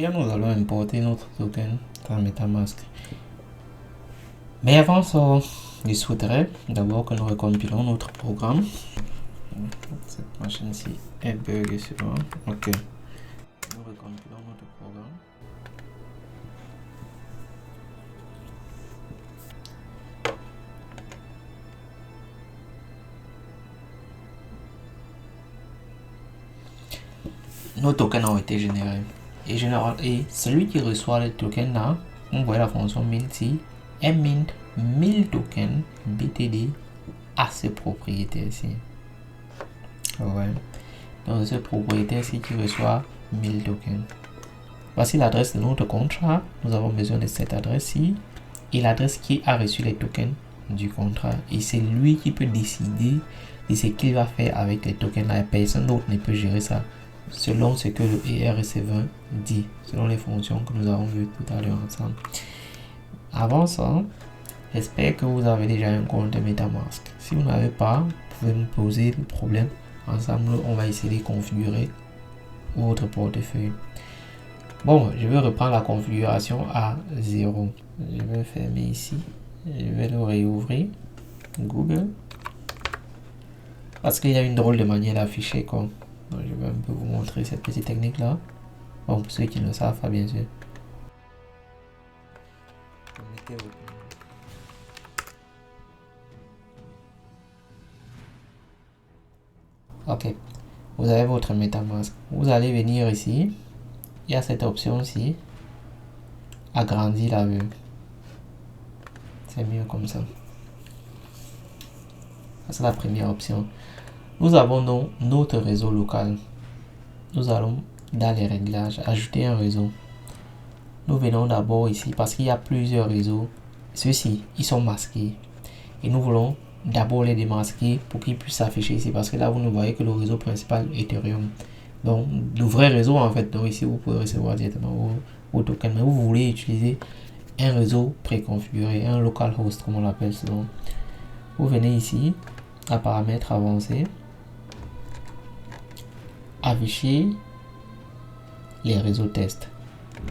bien, nous allons importer notre token dans MetaMask. Mais avant ça, je souhaiterais d'abord que nous recompilons notre programme. Cette machine-ci est buggée souvent. Ok. Nous recompilons notre programme. Nos tokens ont été générés. Et celui qui reçoit les tokens là, on voit la fonction mint ici, est mint 1000 tokens BTD à ce propriétaire ici. Ouais. Donc ce propriétaire ici qui reçoit 1000 tokens. Voici l'adresse de notre contrat. Nous avons besoin de cette adresse-ci et l'adresse qui a reçu les tokens du contrat. Et c'est lui qui peut décider de ce qu'il va faire avec les tokens là. Personne d'autre ne peut gérer ça selon ce que le ERC20 dit, selon les fonctions que nous avons vues tout à l'heure ensemble. Avant ça, j'espère que vous avez déjà un compte MetaMask. Si vous n'avez pas, vous pouvez me poser le problème. Ensemble, on va essayer de configurer votre portefeuille. Bon, je vais reprendre la configuration à 0. Je vais fermer ici. Je vais le réouvrir. Google. Parce qu'il y a une drôle de manière d'afficher quoi. Donc, je vais un peu vous montrer cette petite technique là. Bon, pour ceux qui ne le savent pas, bien sûr. Ok, vous avez votre MetaMask. Vous allez venir ici. Il y a cette option ici. Agrandir la vue. C'est mieux comme ça. C'est la première option. Nous avons donc notre réseau local. Nous allons dans les réglages, ajouter un réseau. Nous venons d'abord ici parce qu'il y a plusieurs réseaux. Ceux-ci, ils sont masqués. Et nous voulons d'abord les démasquer pour qu'ils puissent s'afficher ici. Parce que là, vous ne voyez que le réseau principal Ethereum. Donc, le vrai réseau en fait. Donc ici, vous pouvez recevoir directement vos tokens. Mais vous voulez utiliser un réseau préconfiguré, un localhost comme on l'appelle souvent. Vous venez ici, à paramètres avancés. Afficher les réseaux tests.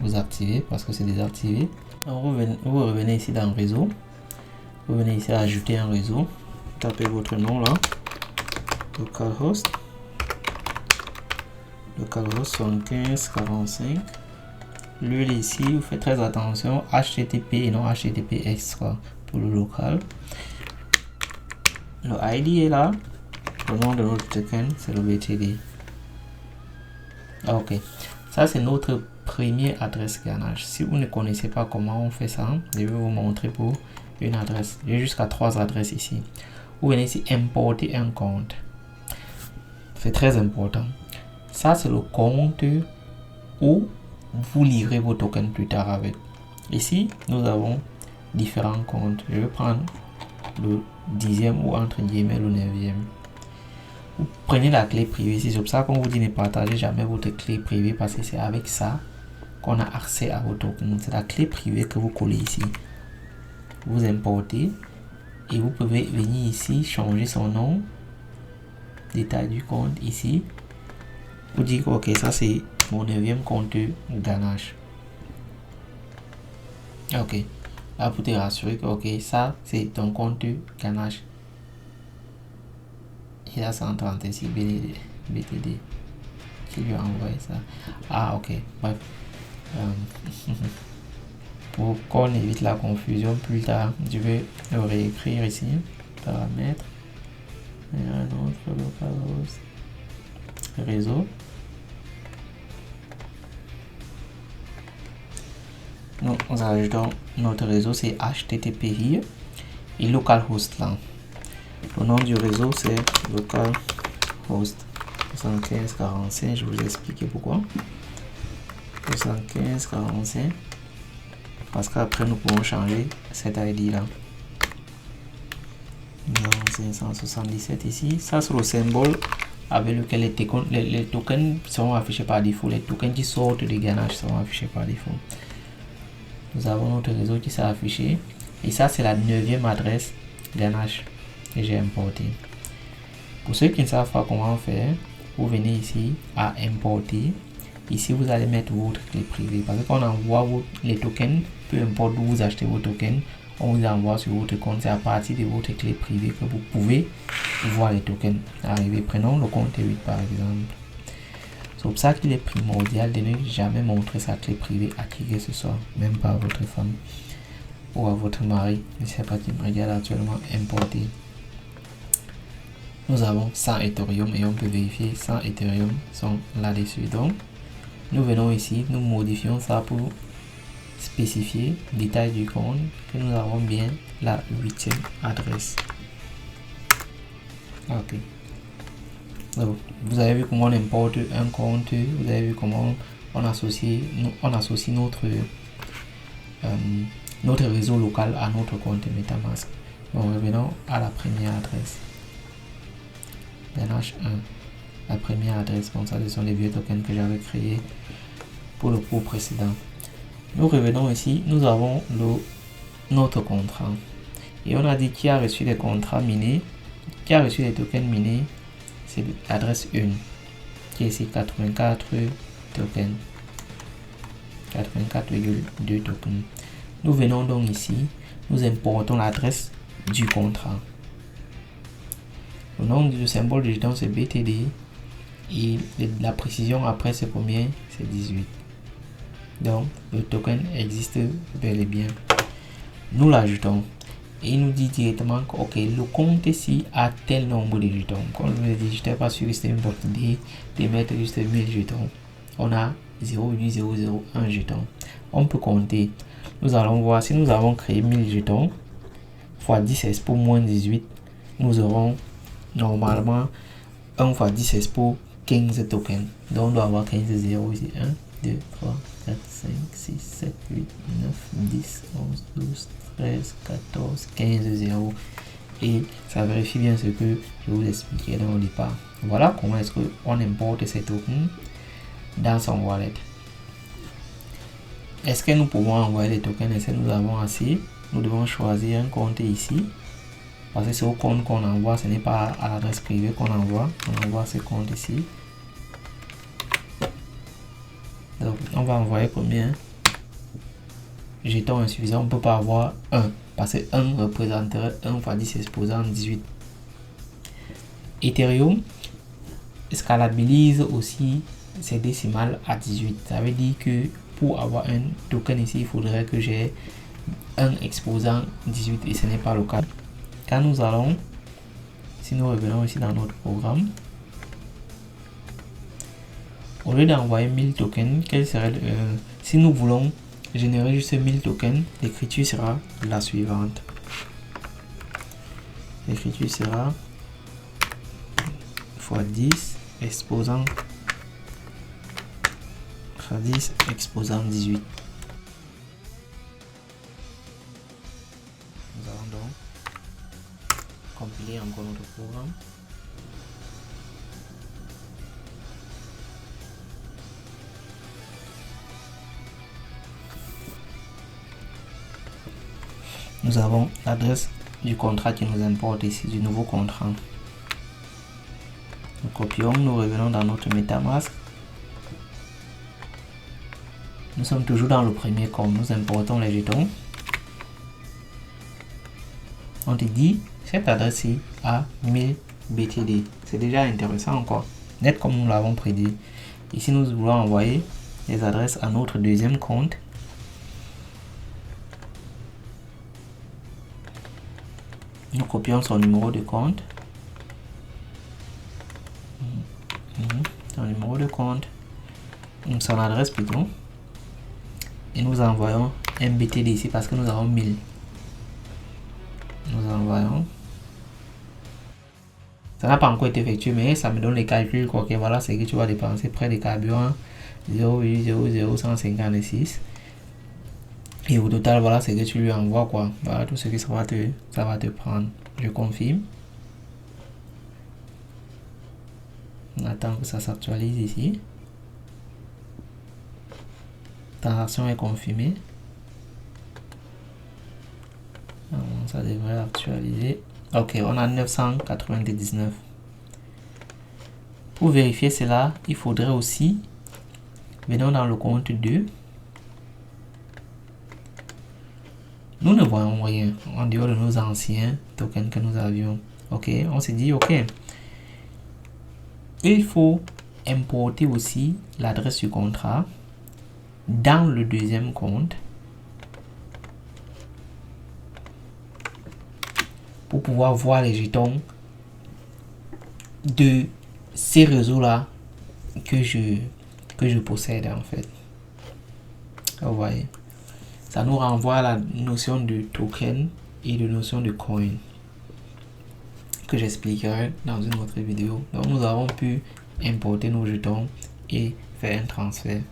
Vous activez parce que c'est désactivé. Alors vous revenez ici dans réseau. Vous venez ici à ajouter un réseau. Tapez votre nom là. Localhost. Localhost 7545. Lui ici, vous faites très attention. HTTP et non HTTPS quoi, pour le local. Le ID est là. Le nom de notre token, c'est le BTD. Ok, ça c'est notre première adresse ganache. Si vous ne connaissez pas comment on fait ça, je vais vous montrer pour une adresse. J'ai jusqu'à 3 adresses ici. Vous venez ici importer un compte. C'est très important. Ça c'est le compte où vous livrez vos tokens plus tard avec. Ici, nous avons différents comptes. Je vais prendre le 10e ou entre guillemets le 9e. Vous prenez la clé privée, c'est pour ça qu'on vous dit ne partagez jamais votre clé privée parce que c'est avec ça qu'on a accès à vos tokens. C'est la clé privée que vous collez ici. Vous importez et vous pouvez venir ici, changer son nom, détail du compte ici. Vous dites ok, ça c'est mon 9e compte ganache. Ok, là pour te rassurer que ok, ça c'est ton compte ganache. Il a 136 BTD qui lui a envoyé ça. Ah ok, bref. Pour qu'on évite la confusion plus tard, je vais le réécrire ici. Paramètres. Et un autre localhost. Réseau. Nous ajoutons notre réseau, c'est HTTP here. Et localhost là. Le nom du réseau c'est localhost 7545. Je vous ai expliqué pourquoi. 7545. Parce qu'après nous pouvons changer cet ID là. 577 ici. Ça c'est le symbole avec lequel les tokens seront affichés par défaut. Les tokens qui sortent de ganache seront affichés par défaut. Nous avons notre réseau qui s'est affiché. Et ça c'est la 9e adresse ganache que j'ai importé. Pour ceux qui ne savent pas comment faire, vous venez ici à importer Ici, vous allez mettre votre clé privée parce qu'on envoie les tokens, peu importe où vous achetez vos tokens, on vous envoie sur votre compte. C'est à partir de votre clé privée que vous pouvez voir les tokens arriver. Prenons le compte T8 par exemple. C'est pour ça qu'il est primordial de ne jamais montrer sa clé privée à qui que ce soit, même pas à votre femme ou à votre mari. Je ne sais pas qui me regarde actuellement, importer. Nous avons 100 Ethereum et on peut vérifier 100 Ethereum sont là-dessus. Donc, nous venons ici, nous modifions ça pour spécifier détail du compte que nous avons bien la 8e adresse. Ok. Donc, vous avez vu comment on importe un compte, vous avez vu comment on associe notre réseau local à notre compte MetaMask. Bon, revenons à la première adresse. NH1, la première adresse. Bon, ça, ce sont les vieux tokens que j'avais créés pour le cours précédent. Nous revenons ici, nous avons notre contrat. Et on a dit qui a reçu les contrats minés, qui a reçu les tokens minés, c'est l'adresse 1, qui est ici 84 tokens. 84,2 tokens. Nous venons donc ici, nous importons l'adresse du contrat. Le nom du symbole du jeton c'est BTD et la précision après c'est combien? C'est 18. Donc le token existe bel et bien. Nous l'ajoutons et il nous dit directement que ok, le compte ici a tel nombre de jetons. Comme je vous l'ai dit, je n'étais pas sûr que c'était une bonne idée de mettre juste 1000 jetons. On a 0,001 jetons. On peut compter. Nous allons voir si nous avons créé 1000 jetons fois 10 expo moins 18. Nous aurons normalement 1 fois 10 expo 15 tokens. Donc on doit avoir 15 zéros ici. 1, 2, 3, 4, 5, 6, 7, 8, 9, 10, 11, 12, 13, 14, 15 zéros. Et ça vérifie bien ce que je vous expliquais dans le départ. Voilà comment est-ce qu'on importe ces tokens dans son wallet. Est-ce que nous pouvons envoyer les tokens? Est-ce que nous avons assez? Nous devons choisir un compte ici. Parce que c'est au compte qu'on envoie, ce n'est pas à l'adresse privée qu'on envoie. On envoie ce compte ici. Donc, on va envoyer combien? Jetons insuffisant, on ne peut pas avoir 1. Parce que 1 représenterait 1 fois 10 exposant 18. Ethereum scalabilise aussi ses décimales à 18. Ça veut dire que pour avoir un token ici, il faudrait que j'ai un exposant 18 et ce n'est pas le cas. Quand nous allons, si nous revenons ici dans notre programme, au lieu d'envoyer 1000 tokens, quel serait si nous voulons générer juste 1000 tokens, l'écriture sera la suivante. L'écriture sera fois 10 exposant 10 exposant 18. Nous allons donc compiler encore notre programme. Nous avons l'adresse du contrat qui nous importe ici, du nouveau contrat. Nous copions, nous revenons dans notre MetaMask. Nous sommes toujours dans le premier compte, nous importons les jetons. On te dit, cette adresse-ci a 1000 BTD. C'est déjà intéressant encore, net comme nous l'avons prédit. Ici, nous voulons envoyer les adresses à notre deuxième compte. Nous copions son numéro de compte. Son numéro de compte. Son adresse plutôt. Et nous envoyons un BTD ici parce que nous avons 1000. Nous envoyons. Ça n'a pas encore été effectué, mais ça me donne les calculs. Ok, voilà, c'est que tu vas dépenser près de carburant 0,00156. Et au total, voilà, c'est que tu lui envoies quoi. Voilà tout ce que ça va te prendre. Je confirme. On attend que ça s'actualise ici. Transaction est confirmée. Ça devrait actualiser. Ok, on a 999. Pour vérifier cela, il faudrait aussi Venons dans le compte 2. Nous ne voyons rien en dehors de nos anciens tokens que nous avions. Ok, on s'est dit, ok, il faut importer aussi l'adresse du contrat dans le deuxième compte pour pouvoir voir les jetons de ces réseaux-là que je possède en fait. Vous voyez, ça nous renvoie à la notion de token et de notion de coin que j'expliquerai dans une autre vidéo. Donc nous avons pu importer nos jetons et faire un transfert.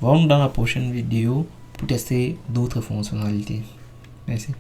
Voyons dans la prochaine vidéo pour tester d'autres fonctionnalités. Merci.